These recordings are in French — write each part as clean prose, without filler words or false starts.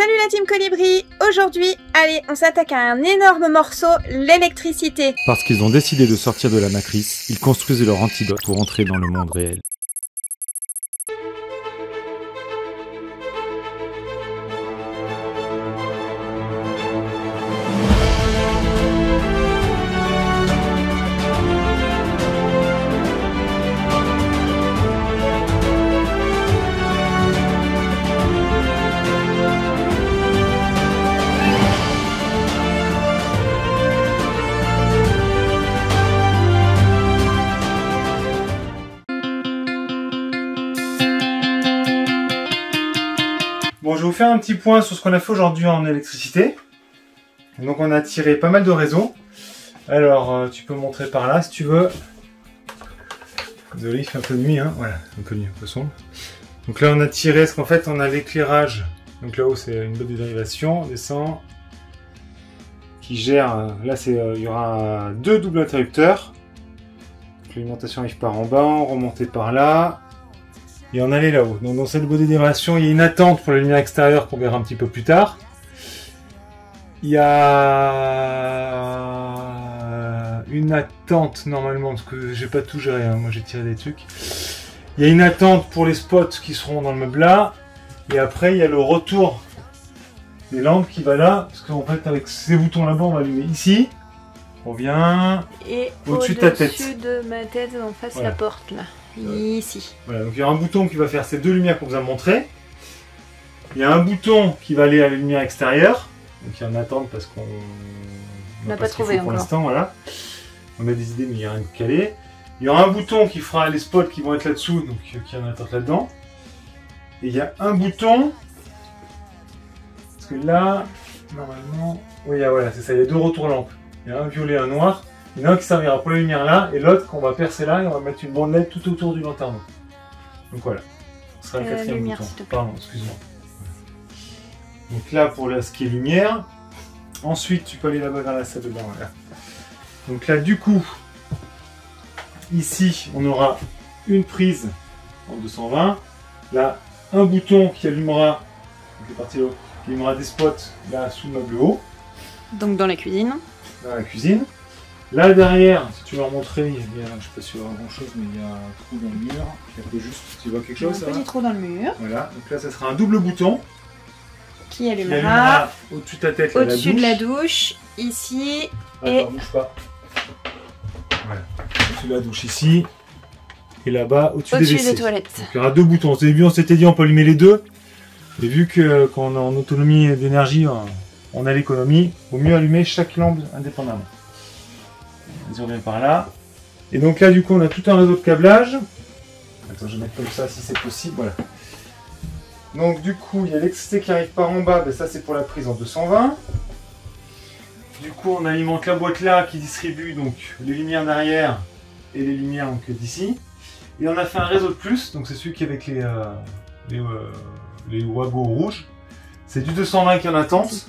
Salut la team Colibri. Aujourd'hui, allez, on s'attaque à un énorme morceau, l'électricité. Parce qu'ils ont décidé de sortir de la matrice, ils construisent leur antidote pour entrer dans le monde réel. Bon, je vais vous faire un petit point sur ce qu'on a fait aujourd'hui en électricité. Donc on a tiré pas mal de réseaux. Alors tu peux montrer par là si tu veux. Désolé, il fait un peu de nuit, hein. Voilà, un peu de nuit, un peu sombre. Donc là on a tiré, parce qu'en fait on a l'éclairage. Donc là-haut c'est une boîte de dérivation, on descend. Qui gère, là il y aura deux doubles interrupteurs. L'alimentation arrive par en bas, remonter par là. Et on allait là-haut. Donc dans cette boîte de dérivation, il y a une attente pour la lumière extérieure qu'on verra un petit peu plus tard. Il y a une attente normalement, parce que j'ai pas tout géré, hein. Moi j'ai tiré des trucs. Il y a une attente pour les spots qui seront dans le meuble là. Et après il y a le retour des lampes qui va là. Parce qu'en fait avec ces boutons là-bas, on va allumer ici. On vient Et au-dessus de ta tête. Au-dessus de ma tête, en face Voilà. la porte là. Ici. Voilà, donc il y a un bouton qui va faire ces deux lumières qu'on vous a montrées. Il y a un bouton qui va aller à la lumière extérieure. Donc il y a en attente parce qu'on n'a pas trouvé pour encore. l'instant, voilà. On a des idées mais il n'y a rien de calé. Il y aura un bouton qui fera les spots qui vont être là-dessous, donc qui est en attente là-dedans. Et il y a un bouton. Parce que là, normalement. Oui, voilà, c'est ça, il y a deux retours lampes. Il y a un violet et un noir. Il y en a un qui servira pour la lumière là, et l'autre qu'on va percer là, et on va mettre une bande LED tout autour du lanterneau. Donc voilà. Ce sera le quatrième lumière, bouton. s'il te plaît. Pardon, excuse-moi. Donc là, pour ce qui est lumière. Ensuite, tu peux aller là-bas vers la salle de bain, voilà. Donc là, du coup, ici, on aura une prise en 220. Là, un bouton qui allumera, donc les parties là, qui allumera des spots là sous le meuble haut, Donc dans la cuisine. dans la cuisine. Là derrière, si tu veux remontrer, il y a, je ne sais pas si tu vois grand chose, mais il y a un trou dans le mur. Il faut juste, tu vois quelque chose, ça Un va petit trou dans le mur Voilà, donc là ça sera un double bouton qui qui allumera allumera au-dessus de ta tête, là, au-dessus de la douche, ici. Attends, bouge pas. Voilà, au-dessus de la douche ici, et là-bas au-dessus des Au-dessus WC. des toilettes. Donc il y aura deux boutons. Au début on s'était dit on peut allumer les deux, et vu que quand on est en autonomie d'énergie, on a l'économie, il vaut mieux allumer chaque lampe indépendamment. Vas-y, on revient par là. Et donc là, du coup, on a tout un réseau de câblage. Attends, je vais mettre comme ça si c'est possible. Voilà. Donc, du coup, il y a l'électricité qui arrive par en bas. Ben, ça, c'est pour la prise en 220. Du coup, on alimente la boîte là qui distribue donc les lumières derrière et les lumières d'ici. Et on a fait un réseau de plus. Donc, c'est celui qui est avec les wagons rouges. C'est du 220 qui est en attente.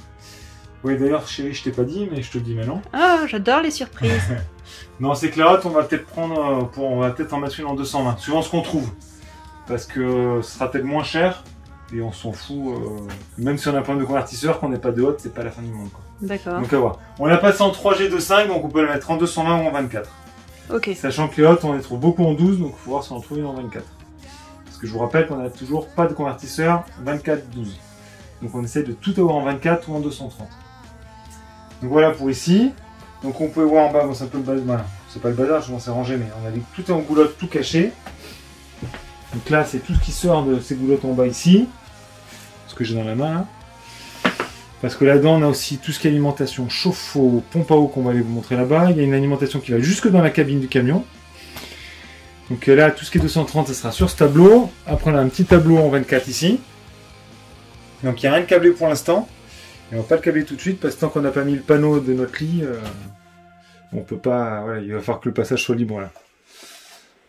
Oui, d'ailleurs, chérie, je t'ai pas dit, mais je te le dis maintenant. Ah, j'adore les surprises. Non, c'est clairotte, on va peut-être prendre on va peut-être en mettre une en 220, suivant ce qu'on trouve. Parce que ce sera peut-être moins cher, et on s'en fout, même si on a plein de convertisseurs, qu'on n'ait pas de haute, c'est pas la fin du monde, quoi. D'accord. Donc à voir. On l'a passé en 3G de 5, donc on peut le mettre en 220 ou en 24. Ok. Sachant que les hautes, on les trouve beaucoup en 12, donc il faut voir si on en trouve une en 24. Parce que je vous rappelle qu'on n'a toujours pas de convertisseur 24-12. Donc on essaie de tout avoir en 24 ou en 230. Donc voilà pour ici. Donc on peut voir en bas, bon, c'est un peu le bazar, voilà. C'est pas le bazar, je m'en sais rangé, mais on a tout est en goulotte, tout caché. Donc là, c'est tout ce qui sort de ces goulottes en bas ici. Ce que j'ai dans la main là. Parce que là-dedans, on a aussi tout ce qui est alimentation chauffe-eau, pompe à eau qu'on va aller vous montrer là-bas. Il y a une alimentation qui va jusque dans la cabine du camion. Donc là, tout ce qui est 230, ça sera sur ce tableau. Après, on a un petit tableau en 24 ici. Donc il n'y a rien de câblé pour l'instant. Et on va pas le câbler tout de suite parce que tant qu'on n'a pas mis le panneau de notre lit, on peut pas. Voilà, il va falloir que le passage soit libre. Voilà.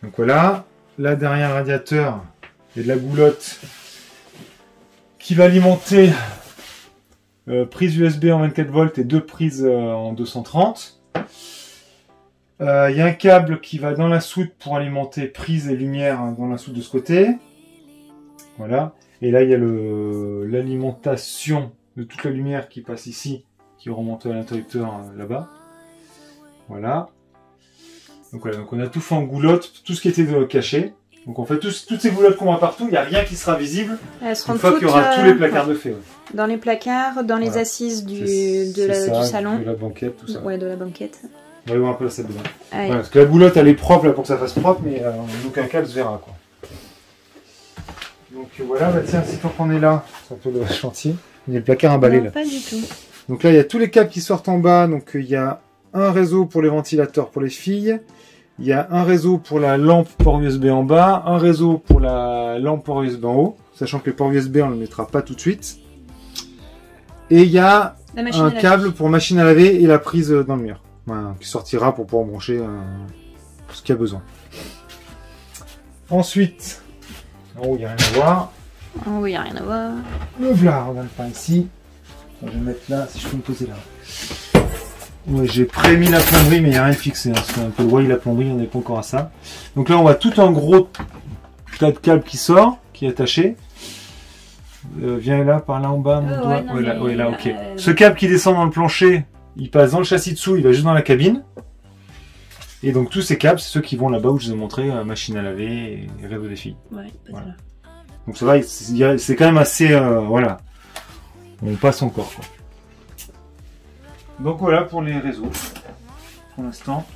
Donc voilà. Là derrière le radiateur, il y a de la goulotte qui va alimenter prise USB en 24 volts et deux prises en 230. Il y a un câble qui va dans la soute pour alimenter prise et lumière dans la soute de ce côté. Voilà. Et là, il y a l'alimentation de toute la lumière qui passe ici, qui remonte à l'interrupteur là-bas. Voilà. Donc voilà, donc on a tout fait en goulotte, tout ce qui était caché. Donc on fait toutes ces goulottes qu'on voit partout, il n'y a rien qui sera visible Elles seront une fois qu'il y aura tous les placards de fait. Ouais. Dans les placards, dans les assises du salon. De la banquette, tout ça. Ouais, de la banquette. On va voir un peu la salle de bain. Ah, oui. Voilà, parce que la goulotte elle est propre là, pour que ça fasse propre, mais en aucun cas elle se verra. Quoi. Donc voilà, bah, tiens, si tant qu'on est là, c'est un peu le chantier, il y a le placard emballé là. Pas du tout. Donc là il y a tous les câbles qui sortent en bas, donc il y a un réseau pour les ventilateurs pour les filles. Il y a un réseau pour la lampe port USB en bas, un réseau pour la lampe port USB en haut, sachant que le port USB on ne le mettra pas tout de suite. Et il y a un câble pour machine à laver et la prise dans le mur, voilà, qui sortira pour pouvoir brancher ce qu'il y a besoin. Ensuite, en haut il n'y a rien à voir. En haut il n'y a rien à voir. Le voilà, on va le faire ici. Je vais me mettre là, si je peux me poser là. Ouais, j'ai pré-mis la plomberie, mais il n'y a rien de fixé. Hein. C'est un peu loin, la plomberie, on n'est pas encore à ça. Donc là, on voit tout un gros tas de câbles qui sort, qui est attaché. Viens là, par là en bas, mon doigt. Non, ouais, là, ok. Ce câble qui descend dans le plancher, il passe dans le châssis dessous, il va juste dans la cabine. Et donc tous ces câbles, c'est ceux qui vont là-bas où je vous ai montré, machine à laver et réseau des filles. Ouais, voilà. Donc ça va, c'est quand même assez... voilà. On passe encore, quoi. Donc voilà pour les réseaux, pour l'instant.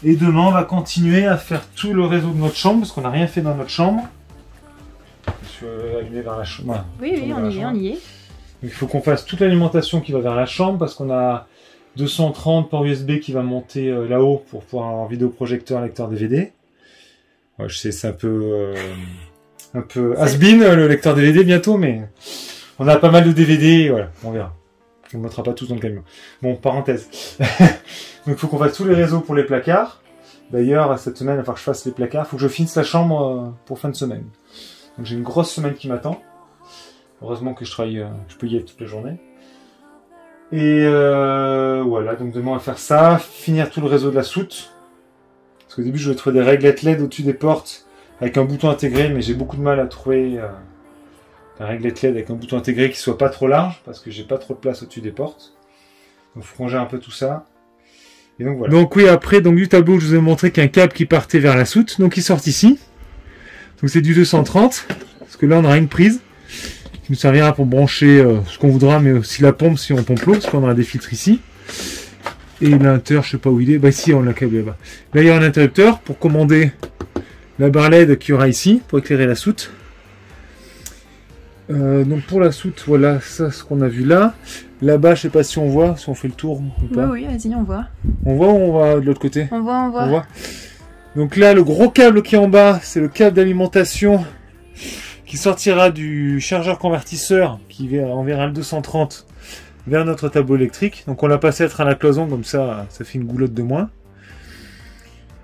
Et demain, on va continuer à faire tout le réseau de notre chambre, parce qu'on n'a rien fait dans notre chambre. Je vais allumer vers la chambre. Voilà, oui, on y est. Donc, il faut qu'on fasse toute l'alimentation qui va vers la chambre, parce qu'on a 230 ports USB qui va monter là-haut pour pouvoir avoir vidéoprojecteur, lecteur DVD. Ouais, je sais, c'est un peu has-been le lecteur DVD bientôt, mais on a pas mal de DVD, et voilà, on verra. On ne mettra pas tous dans le camion. Bon, parenthèse. Donc il faut qu'on fasse tous les réseaux pour les placards. D'ailleurs, cette semaine, il va falloir que je fasse les placards. Il faut que je finisse la chambre pour fin de semaine. Donc j'ai une grosse semaine qui m'attend. Heureusement que je travaille, je peux y aller toute la journée. Et voilà, donc demain on va faire ça. Finir tout le réseau de la soute. Parce qu'au début, je voulais trouver des réglettes LED au-dessus des portes avec un bouton intégré, mais j'ai beaucoup de mal à trouver... un réglette LED avec un bouton intégré qui soit pas trop large, parce que j'ai pas trop de place au-dessus des portes. Donc il faut ranger un peu tout ça. Et donc voilà. Donc oui, après, donc du tableau, je vous ai montré qu'un câble qui partait vers la soute, donc il sort ici. Donc c'est du 230, parce que là on aura une prise qui nous servira pour brancher ce qu'on voudra, mais aussi la pompe si on pompe l'eau, parce qu'on aura des filtres ici. Et l'inter, je sais pas où il est, bah ici on l'a câblé là-bas. Là il y aura un interrupteur pour commander la barre LED qu'il y aura ici, pour éclairer la soute. Donc pour la soute, voilà, ça ce qu'on a vu là. Là-bas, je sais pas si on voit, si on fait le tour ou pas. Oui, vas-y, on voit. On voit ou on va de l'autre côté? On voit. Donc là, le gros câble qui est en bas, c'est le câble d'alimentation qui sortira du chargeur convertisseur qui enverra le 230 vers notre tableau électrique. Donc on l'a passé à travers la cloison, comme ça fait une goulotte de moins.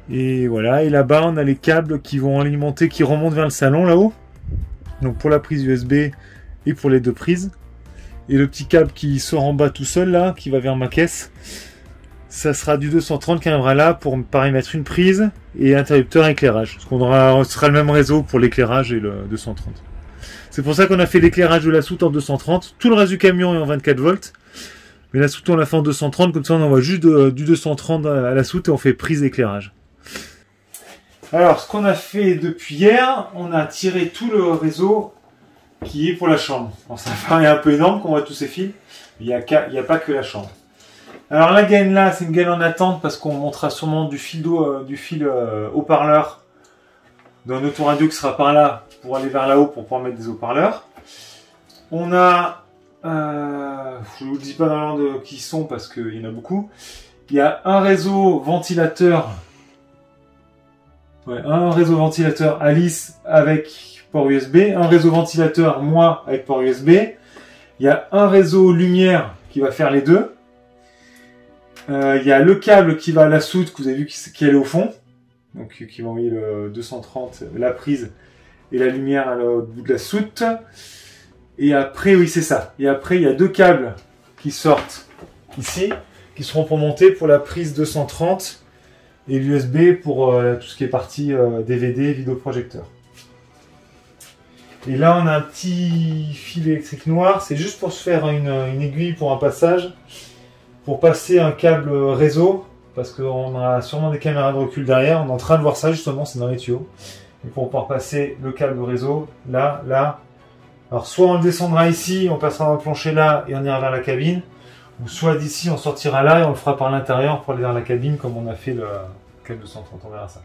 Et voilà, et là-bas, on a les câbles qui vont alimenter, qui remontent vers le salon là-haut. Donc pour la prise USB et pour les deux prises. Et le petit câble qui sort en bas tout seul là, qui va vers ma caisse, ça sera du 230 qui arrivera là pour paramètre une prise et interrupteur éclairage. Parce qu'on aura, ce sera le même réseau pour l'éclairage et le 230. C'est pour ça qu'on a fait l'éclairage de la soute en 230. Tout le reste du camion est en 24 volts. Mais la soute on l'a fait en 230, comme ça on envoie juste du 230 à la soute et on fait prise éclairage. Alors, ce qu'on a fait depuis hier, on a tiré tout le réseau qui est pour la chambre. Bon, ça paraît un peu énorme qu'on voit tous ces fils, mais il n'y a pas que la chambre. Alors la gaine là, c'est une gaine en attente parce qu'on montera sûrement du fil haut-parleur d'un autoradio qui sera par là pour aller vers là-haut pour pouvoir mettre des haut-parleurs. On a, je ne vous dis pas dans l'ordre qui sont parce qu'il y en a beaucoup. Il y a un réseau ventilateur. Ouais, un réseau ventilateur Alice avec port USB, un réseau ventilateur moi avec port USB. Il y a un réseau lumière qui va faire les deux. Il y a le câble qui va à la soute que vous avez vu qui est allé au fond, donc qui va envoyer le 230, la prise et la lumière au bout de la soute. Et après, oui c'est ça. Et après il y a deux câbles qui sortent ici, qui seront pour monter pour la prise 230. Et l'USB pour tout ce qui est partie DVD, vidéoprojecteur. Et là, on a un petit fil électrique noir. C'est juste pour se faire une aiguille pour un passage. Pour passer un câble réseau. Parce qu'on a sûrement des caméras de recul derrière. On est en train de voir ça justement, c'est dans les tuyaux. Et pour pouvoir passer le câble réseau, là, là. Alors soit on le descendra ici, on passera dans le plancher là et on ira vers la cabine. Ou soit d'ici, on sortira là et on le fera par l'intérieur pour aller vers la cabine comme on a fait le câble de 130. On verra ça.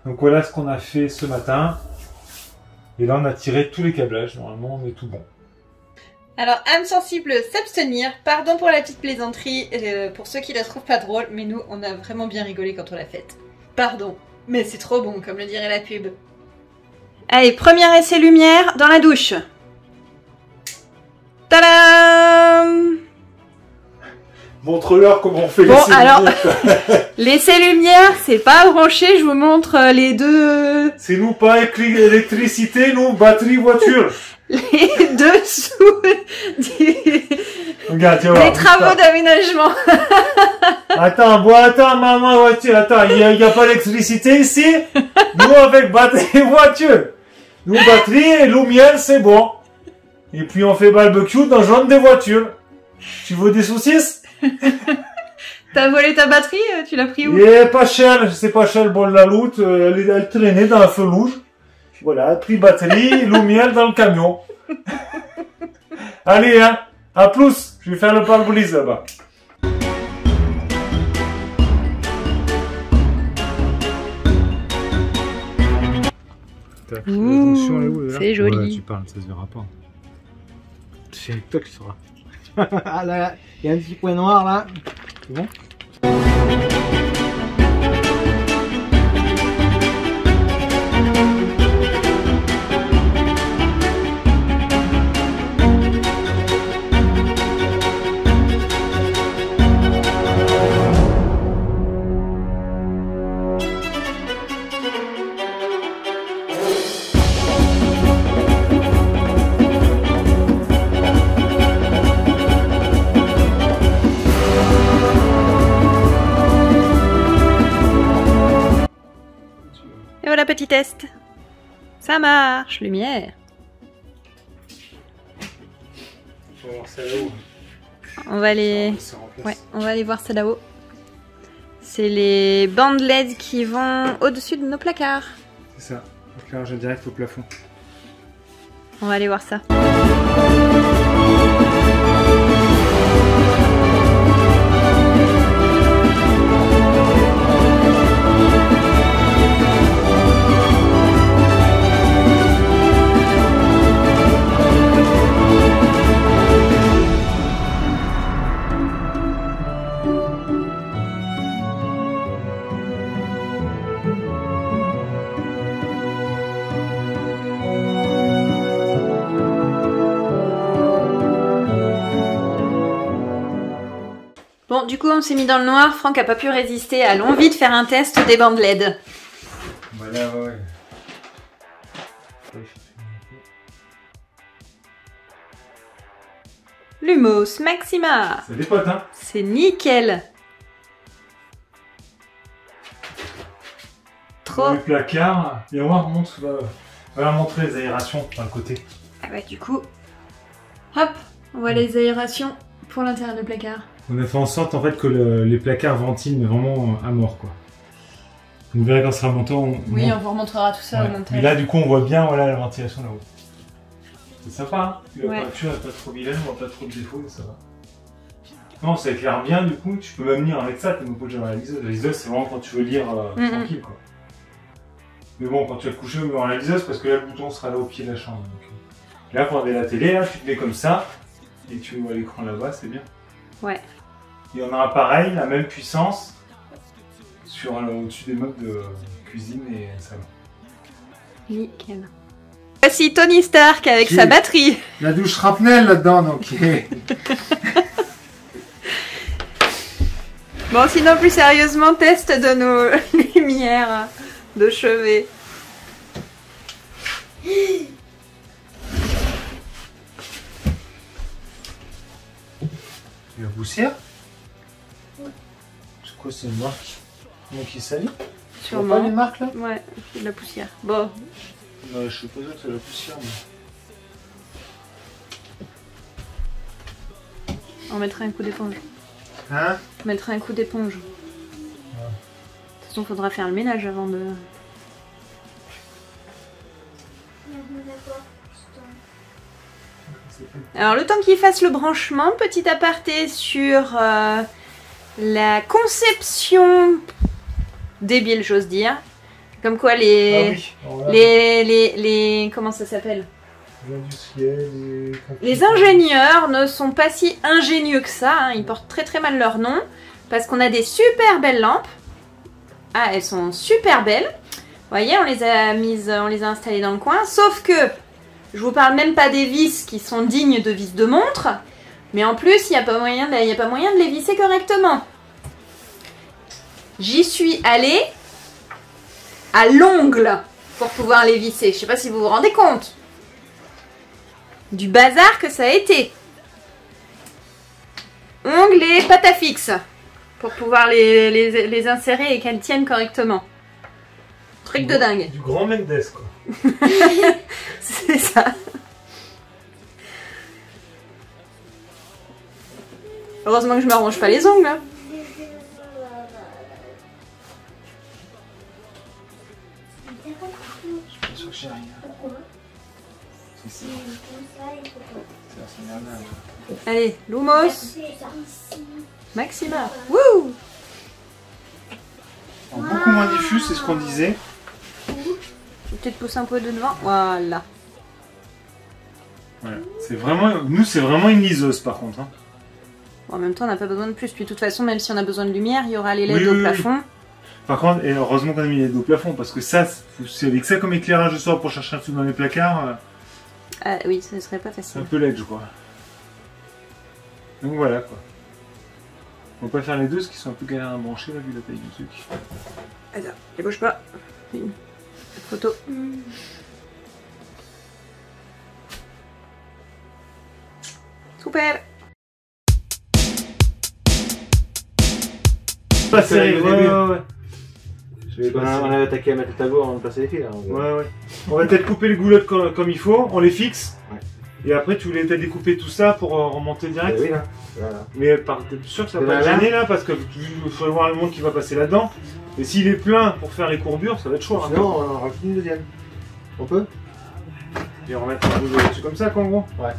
Donc voilà ce qu'on a fait ce matin. Et là, on a tiré tous les câblages. Normalement, on est tout bon. Alors, âme sensible, s'abstenir. Pardon pour la petite plaisanterie, pour ceux qui la trouvent pas drôle, mais nous, on a vraiment bien rigolé quand on l'a faite. Pardon, mais c'est trop bon, comme le dirait la pub. Allez, premier essai lumière dans la douche. Tadam! Montre-leur comment on fait bon, l'essai alors, lumière. L'essai lumière, c'est pas branché, je vous montre les deux... C'est nous pas électricité, nous batterie voiture. Les deux sous Regarde, tu vois. les travaux d'aménagement. Attends, maman voiture, attends, il y a pas d'électricité ici. Nous avec batterie voiture. Nous batterie et lumière, c'est bon. Et puis on fait barbecue dans jaune des voitures. Tu veux des saucisses? T'as volé ta batterie? Tu l'as pris où? Et pas cher, c'est pas cher, bon, la route, elle traînait dans la feu rouge. Voilà, pris batterie, lumière dans le camion. Allez, hein, à plus, je vais faire le pare-brise là-bas. C'est joli. Ouais, tu parles, ça se verra pas. C'est avec toi que tu sauras. Ah là, il y a un petit point noir là. C'est bon? Et voilà, petit test. Ça marche, lumière. On va voir ça là-haut. On va aller... Ouais, on va aller voir ça là-haut. C'est les bandes LED qui vont au-dessus de nos placards. C'est ça, éclairage direct au plafond. On va aller voir ça. Bon, du coup, on s'est mis dans le noir. Franck a pas pu résister à l'envie de faire un test des bandes LED. Voilà, ouais. Lumos Maxima. C'est des potes, hein. C'est nickel. Trop. Le placard. Et on va montrer les aérations par le côté. Ah ouais, du coup, hop, on voit les aérations pour l'intérieur du placard. On a fait en sorte en fait que les placards ventilent mais vraiment à mort quoi. Vous verrez quand ça sera monté. Oui, on vous remontrera tout ça au montage. Mais là du coup on voit bien voilà la ventilation là-haut. C'est sympa, hein. La Ouais. peinture n'est pas trop vilaine, on voit pas trop de défauts, ça va. Non, ça éclaire bien du coup, tu peux même lire avec ça, t'es même pas obligé d'avoir la liseuse. La liseuse c'est vraiment quand tu veux lire tranquille quoi. Mais bon, quand tu vas te coucher, on va la liseuse parce que là le bouton sera là au pied de la chambre. Donc, là pour regarder la télé, là, tu te mets comme ça et tu vois l'écran là-bas, c'est bien. Ouais. Et on aura pareil, la même puissance sur au-dessus des meubles de cuisine et salon. Nickel. Voici Tony Stark avec sa batterie. La douche shrapnel là-dedans, donc. Bon, sinon plus sérieusement, test de nos lumières de chevet. La poussière? C'est quoi, c'est une marque? Qui salit? Tu vois Sûrement. pas les marques là? Ouais, c'est de la poussière. Bon, Je suis pas sûr que ça va plus cher. On mettra un coup d'éponge. Hein? On mettra un coup d'éponge. De toute façon, faudra faire le ménage avant de... Alors, le temps qu'il fasse le branchement, petit aparté sur la conception débile, j'ose dire. Comme quoi les comment ça s'appelle? Les ingénieurs ne sont pas si ingénieux que ça, hein. Ils portent très très mal leur nom. Parce qu'on a des super belles lampes. Ah, elles sont super belles. Vous voyez, on les a installées dans le coin. Sauf que, je vous parle même pas des vis qui sont dignes de vis de montre. Mais en plus, il n'y a pas moyen de les visser correctement. J'y suis allée à l'ongle pour pouvoir les visser. Je sais pas si vous vous rendez compte du bazar que ça a été. Ongles et pâte à fixe pour pouvoir les insérer et qu'elles tiennent correctement. Truc de dingue. Du grand Mendes, quoi. C'est ça. Heureusement que je me ronge pas les ongles. Hein. Je suis pas sûr que j'ai rien. Allez, Lumos. Maxima. Wouh! Beaucoup moins diffus, c'est ce qu'on disait. Je vais peut-être pousser un peu de devant. Voilà. Voilà. C'est vraiment, nous, c'est vraiment une liseuse par contre. Hein. Bon, en même temps, on n'a pas besoin de plus. Puis de toute façon, même si on a besoin de lumière, il y aura les LED au plafond. Par contre, et heureusement qu'on a mis les LED au plafond, parce que ça, c'est avec ça comme éclairage de soir pour chercher un truc dans les placards. Ah oui, ce serait pas C'est facile. un peu laid, je crois. Donc voilà quoi. On peut pas faire les deux, parce qu'ils sont un peu galères à brancher là, vu la taille du truc. Attends, ne bouge pas. Une photo. Super. Pas serré, ouais. On a attaqué à mettre le tableau avant de passer les fils. Hein, Ouais. On va peut-être couper les goulottes comme il faut, on les fixe. Ouais. Et après, tu voulais peut-être découper tout ça pour remonter direct. Oui, là. Voilà. Mais t'es sûr que ça va pas te gêner là, parce que il faudrait voir le monde qui va passer là-dedans. Et s'il est plein pour faire les courbures, ça va être chaud. Hein. Sinon, on en rajoute une deuxième. On peut? Et on va mettre un boulot dessus comme ça, quoi, en gros. Ouais.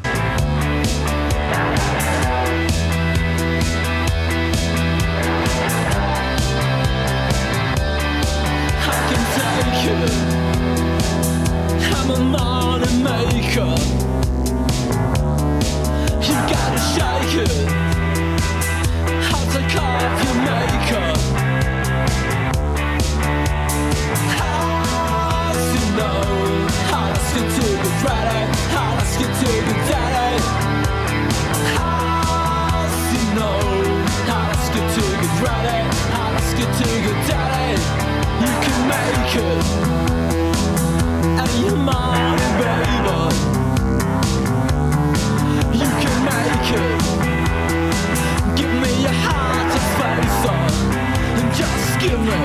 I'm a money maker. You gotta shake it. I'll take off your makeup. As you know, I'll ask you to get ready. I'll ask you to get daddy. As you know, I'll ask you to get ready. I'll ask you to get daddy. You can make it. And you're mine, baby. You can make it. Give me your heart and face on. And just give me.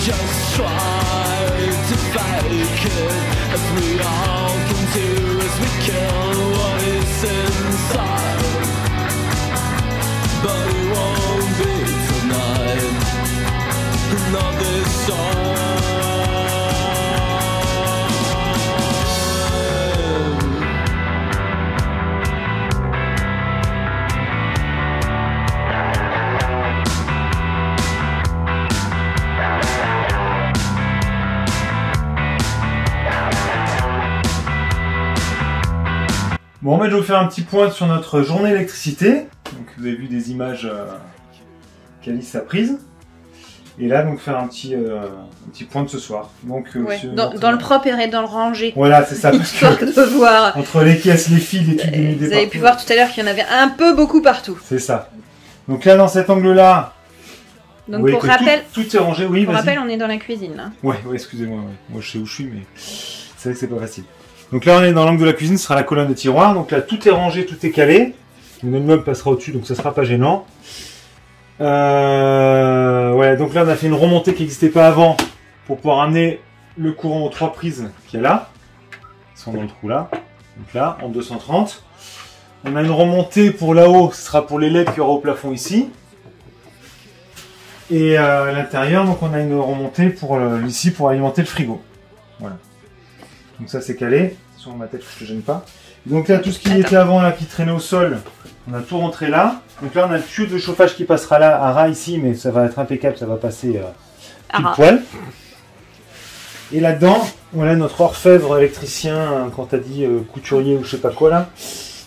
Just try to fake it, as we all can do, as we kill what is inside. But it won't be tonight, not this time. Bon, je vais vous faire un petit point sur notre journée électricité. Donc, vous avez vu des images qu'Alice a prises. Et là, donc, faire un petit point de ce soir. Donc, Ouais, dans le propre et dans le rangé. Voilà, c'est ça. Parce Histoire que de voir. entre les caisses, les fils, les trucs des Vous avez pu voir tout à l'heure qu'il y en avait un peu beaucoup partout. C'est ça. Donc là, dans cet angle-là, Donc vous voyez pour que rappel, tout est rangé. Oui, pour vas-y. rappel, on est dans la cuisine là. Ouais, excusez-moi. Ouais. Moi, je sais où je suis, mais c'est vrai que c'est pas facile. Donc là, on est dans l'angle de la cuisine, ce sera la colonne de tiroir. Donc là, tout est rangé, tout est calé. Le meuble passera au-dessus, donc ça sera pas gênant. Ouais, donc là, on a fait une remontée qui n'existait pas avant pour pouvoir amener le courant aux 3 prises qu'il y a là. Ils sont dans le trou là. Donc là, en 230. On a une remontée pour là-haut, ce sera pour les LED qu'il y aura au plafond ici. Et à l'intérieur, donc on a une remontée pour ici pour alimenter le frigo. Voilà. Donc ça c'est calé. Sur ma tête, je te gêne pas. Donc là, tout ce qui était avant là, qui traînait au sol, on a tout rentré là. Donc là, on a le tuyau de chauffage qui passera là, à ras ici, mais ça va être impeccable, ça va passer pile poil. Et là-dedans, voilà notre orfèvre électricien, quand t'as dit couturier ou je sais pas quoi là.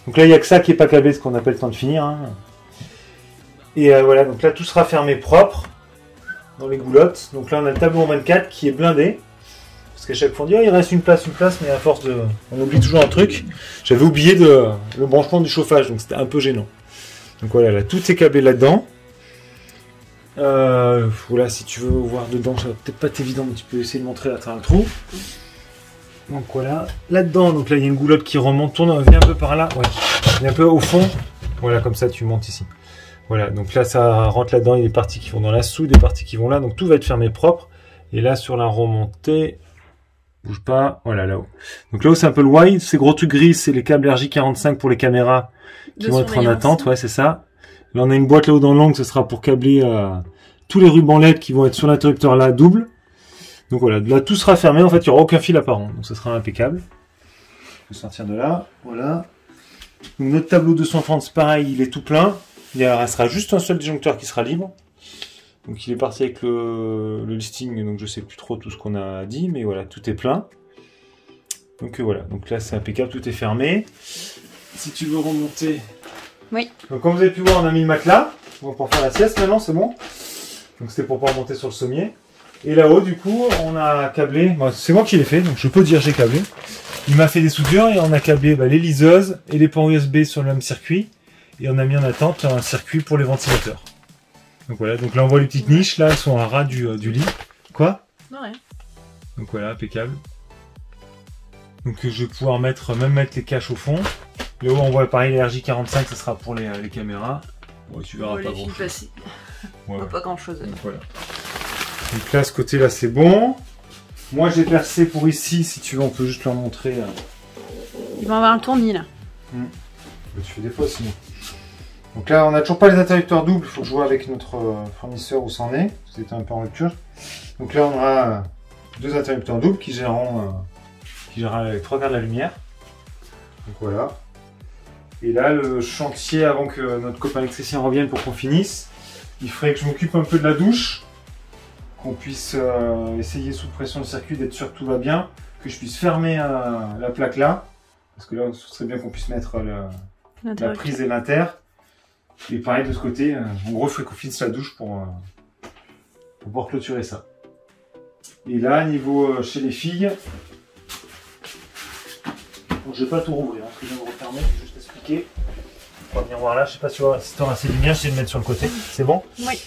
Donc là, il n'y a que ça qui est pas câblé, ce qu'on appelle le temps de finir. Hein. Et voilà, donc là, tout sera fermé propre dans les goulottes. Donc là, on a le tableau en 24 qui est blindé. Parce qu'à chaque fois, on dit, oh, il reste une place, mais à force de... On oublie toujours un truc. J'avais oublié le branchement du chauffage, donc c'était un peu gênant. Donc voilà, là, tout est câblé là-dedans. Voilà, si tu veux voir dedans, ça va peut-être pas être évident, mais tu peux essayer de montrer à travers le trou. Donc voilà, là-dedans, donc là il y a une goulotte qui remonte, tourne, viens un peu par là, ouais, viens un peu au fond, voilà, comme ça tu montes ici. Voilà, donc là ça rentre là-dedans, il y a des parties qui vont dans la soude, des parties qui vont là, donc tout va être fermé propre. Et là sur la remontée, bouge pas, voilà là-haut. Donc là-haut c'est un peu le wide, ces gros trucs gris, c'est les câbles RJ45 pour les caméras qui vont être en attente, ouais c'est ça. Là on a une boîte là-haut dans l'angle, ce sera pour câbler tous les rubans LED qui vont être sur l'interrupteur là, double. Donc voilà, là tout sera fermé, en fait il n'y aura aucun fil apparent, donc ça sera impeccable. Je vais sortir de là, voilà. Donc notre tableau 230 c'est pareil, il est tout plein, il restera juste un seul disjoncteur qui sera libre. Donc il est parti avec le listing, donc je sais plus trop tout ce qu'on a dit, mais voilà, tout est plein. Donc voilà, donc là c'est impeccable, tout est fermé. Si tu veux remonter... Oui. Donc comme vous avez pu voir, on a mis le matelas, on va pouvoir faire la sieste maintenant, c'est bon. Donc c'était pour pouvoir monter sur le sommier. Et là-haut, du coup, on a câblé, bon, c'est moi qui l'ai fait, donc je peux dire j'ai câblé. Il m'a fait des soudures et on a câblé les liseuses et les ports USB sur le même circuit. Et on a mis en attente un circuit pour les ventilateurs. Donc voilà, donc là on voit les petites niches, là elles sont à ras du lit. Quoi? Non, rien. Donc voilà, impeccable. Donc je vais pouvoir mettre les caches au fond. Là-haut on voit pareil les RJ45, ça sera pour les caméras. Bon, tu verras pas grand chose. Ouais, pas grand chose. Donc voilà. Donc là, ce côté-là, c'est bon. Moi, j'ai percé pour ici. Si tu veux, on peut juste leur montrer. Il va avoir un tournis, là. Tu fais des fois, sinon. Donc là, on n'a toujours pas les interrupteurs doubles. Il faut que je vois avec notre fournisseur où ça en est. C'était un peu en rupture. Donc là, on aura 2 interrupteurs doubles qui géreront les 3 quarts de la lumière. Donc voilà. Et là, le chantier, avant que notre copain électricien revienne pour qu'on finisse, il faudrait que je m'occupe un peu de la douche. Qu'on puisse essayer sous pression de circuit d'être sûr que tout va bien, que je puisse fermer la plaque là, parce que là ce serait bien qu'on puisse mettre la prise et l'inter, et pareil de ce côté, en gros il faut qu'on finisse la douche pour pouvoir clôturer ça. Et là niveau chez les filles, bon, je vais pas tout rouvrir, parce que je viens de refermer, je vais juste expliquer. On va venir voir là, je sais pas si tu auras assez de lumière, je vais le mettre sur le côté, c'est bon? Oui.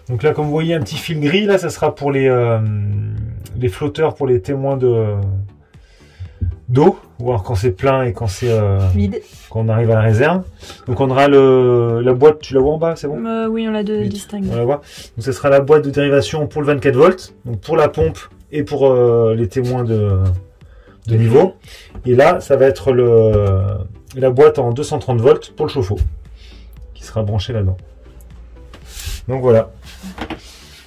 Donc là, comme vous voyez, un petit fil gris, là, ça sera pour les flotteurs, pour les témoins d'eau, voir quand c'est plein et quand c'est vide, quand on arrive à la réserve. Donc on aura la boîte, tu la vois en bas, c'est bon? Oui, on l'a distingué. On la voit. Donc ça sera la boîte de dérivation pour le 24 volts, donc pour la pompe et pour les témoins de niveau. Et là, ça va être la boîte en 230 volts pour le chauffe-eau, qui sera branché là-dedans. Donc voilà.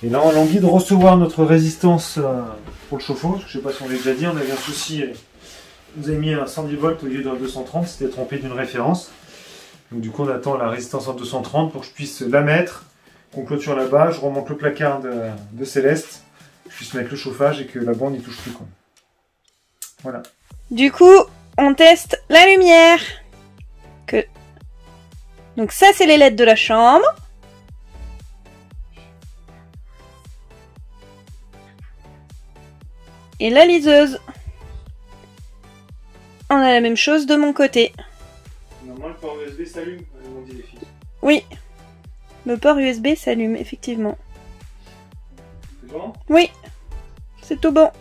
Et là, on a envie de recevoir notre résistance pour le chauffe-eau. Je ne sais pas si on l'a déjà dit, on avait un souci. On nous avait mis un 110 volts au lieu d'un 230, c'était trompé d'une référence. Donc du coup, on attend la résistance en 230 pour que je puisse la mettre, qu'on clôture là-bas. Je remonte le placard de Céleste, que je puisse mettre le chauffage et que la bande n'y touche plus, quoi. Voilà. Du coup, on teste la lumière. Donc ça, c'est les LED de la chambre. Et la liseuse. On a la même chose de mon côté. Normalement, le port USB s'allume, m'ont dit les filles. Oui. Le port USB s'allume, effectivement. C'est bon? Oui. C'est tout bon.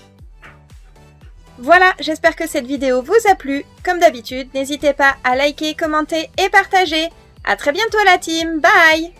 Voilà, j'espère que cette vidéo vous a plu. Comme d'habitude, n'hésitez pas à liker, commenter et partager. À très bientôt la team, bye!